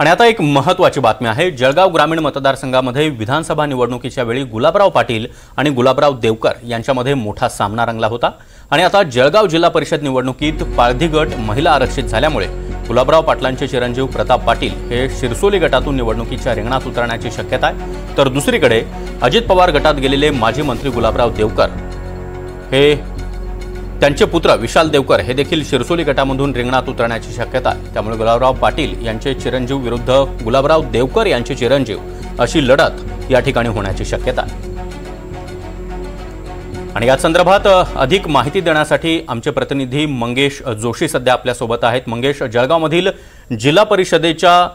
आणि आता एक महत्त्वाची बातमी आहे। जळगाव ग्रामीण मतदारसंघामध्ये विधानसभा निवडणुकीच्या वेळी गुलाबराव पाटील आणि गुलाबराव देवकर यांच्यामध्ये मोठा सामना रंगला होता। आणि आता जळगाव जिल्हा परिषद निवडणुकीत पाळधी गट महिला आरक्षित झाल्यामुळे गुलाबराव पाटलांचे चिरंजीव प्रताप पाटील हे शिरसोली गटातून निवडणुकीच्या रिंगणात उतरण्याची शक्यता आहे। तर दुसरीकडे अजित पवार गटात गेलेले माजी मंत्री गुलाबराव देवकर हे त्यांचे पुत्र विशाल देवकर हे देखील शिरसोली गटामधून रिंगणात उतरण्याची शक्यता आहे। त्यामुळे गुलाबराव पाटील यांचे चिरंजीव विरुद्ध गुलाबराव देवकर यांचे चिरंजीव अशी लढत या ठिकाणी होण्याची शक्यता आहे। आणि या संदर्भात अधिक माहिती देण्यासाठी आमचे प्रतिनिधी मंगेश जोशी सध्या आपल्या सोबत आहेत। मंगेश, जळगावमधील जिल्हा परिषदेच्या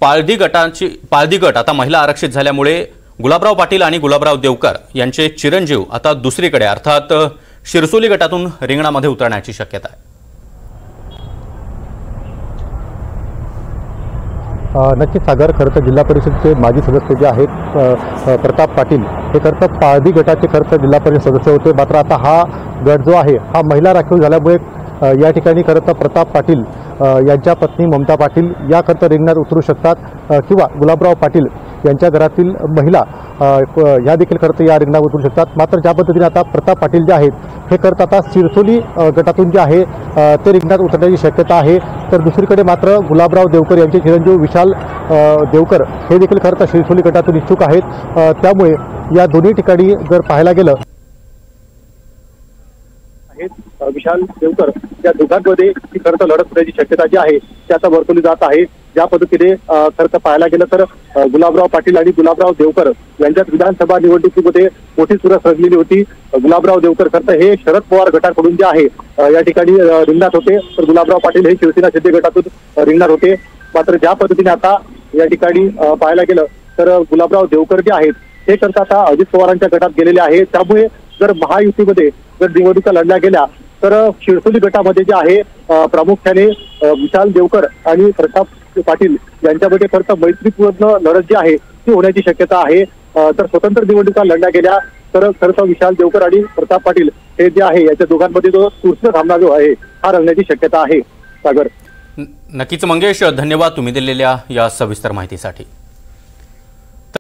पाळधी गट आता महिला आरक्षित झाल्यामुळे गुलाबराव पाटील आणि गुलाबराव देवकर यांचे चिरंजीव आता दुसरीकडे अर्थात शिरसोली गटातून रिंगणामध्ये उतरण्याची शक्यता आहे। नक्कीच सागर, खरं तर जिल्हा परिषदेचे माजी सदस्य जे आहेत प्रताप पाटील हे खरं तर पाळधी गटाचे खरं तर जिल्हा परिषद सदस्य होते। मात्र आता हा गट जो आहे हा महिला राखीव झाल्यामुळे या ठिकाणी खरं तर प्रताप पाटील यांच्या पत्नी ममता पाटील या खरं तर रिंगणात उतरू शकतात किंवा गुलाबराव पाटील यांच्या घरातील महिला ह्या देखील खरं तर या रिंगणात उतरू शकतात। मात्र ज्या पद्धतीने आता प्रताप पाटील जे आहेत हे खरं तर आता शिरसोली गटातून जे आहे ते रिंगणात उतरण्याची शक्यता आहे। तर दुसरीकडे मात्र गुलाबराव देवकर यांचे चिरंजीव विशाल देवकर हे देखील खरं तर शिरसोली गटातून इच्छुक आहेत। त्यामुळे या दोन्ही ठिकाणी जर पाहायला गेलं विशाल देवकर या दोघांमध्ये खरं तर लढत होण्याची शक्यता जी आहे ती आता वर्तवली जात आहे। ज्या पद्धतीने खरं तर पाहायला गेलं तर गुलाबराव पाटील आणि गुलाबराव देवकर यांच्यात विधानसभा निवडणुकीमध्ये मोठी चुरस रंगलेली होती। गुलाबराव देवकर खरं तर हे शरद पवार गटाकडून जे आहे या ठिकाणी रिंगणात होते, तर गुलाबराव पाटील हे शिवसेना शिंदे गटातून रिंगणात होते। मात्र ज्या पद्धतीने आता या ठिकाणी पाहायला गेलं तर गुलाबराव देवकर जे आहेत हे खरं आता अजित पवारांच्या गटात गेलेले आहे। त्यामुळे जर महायुतीमध्ये जर निवडणुका लढल्या गेल्या तर शिरसोली गटामध्ये जे आहे प्रामुख्याने विशाल देवकर आणि प्रताप पाटील यांच्यामध्ये खरं तर मैत्रीपूर्ण लढत जी आहे ती होण्याची शक्यता आहे। तर स्वतंत्र निवडणुका लढल्या गेल्या तर खरं तर विशाल देवकर आणि प्रताप पाटील हे जे आहे याच्या दोघांमध्ये जो तृतीय सामना जो आहे हा रंगण्याची शक्यता आहे। सागर, नक्कीच मंगेश, धन्यवाद तुम्ही दिलेल्या या सविस्तर माहितीसाठी।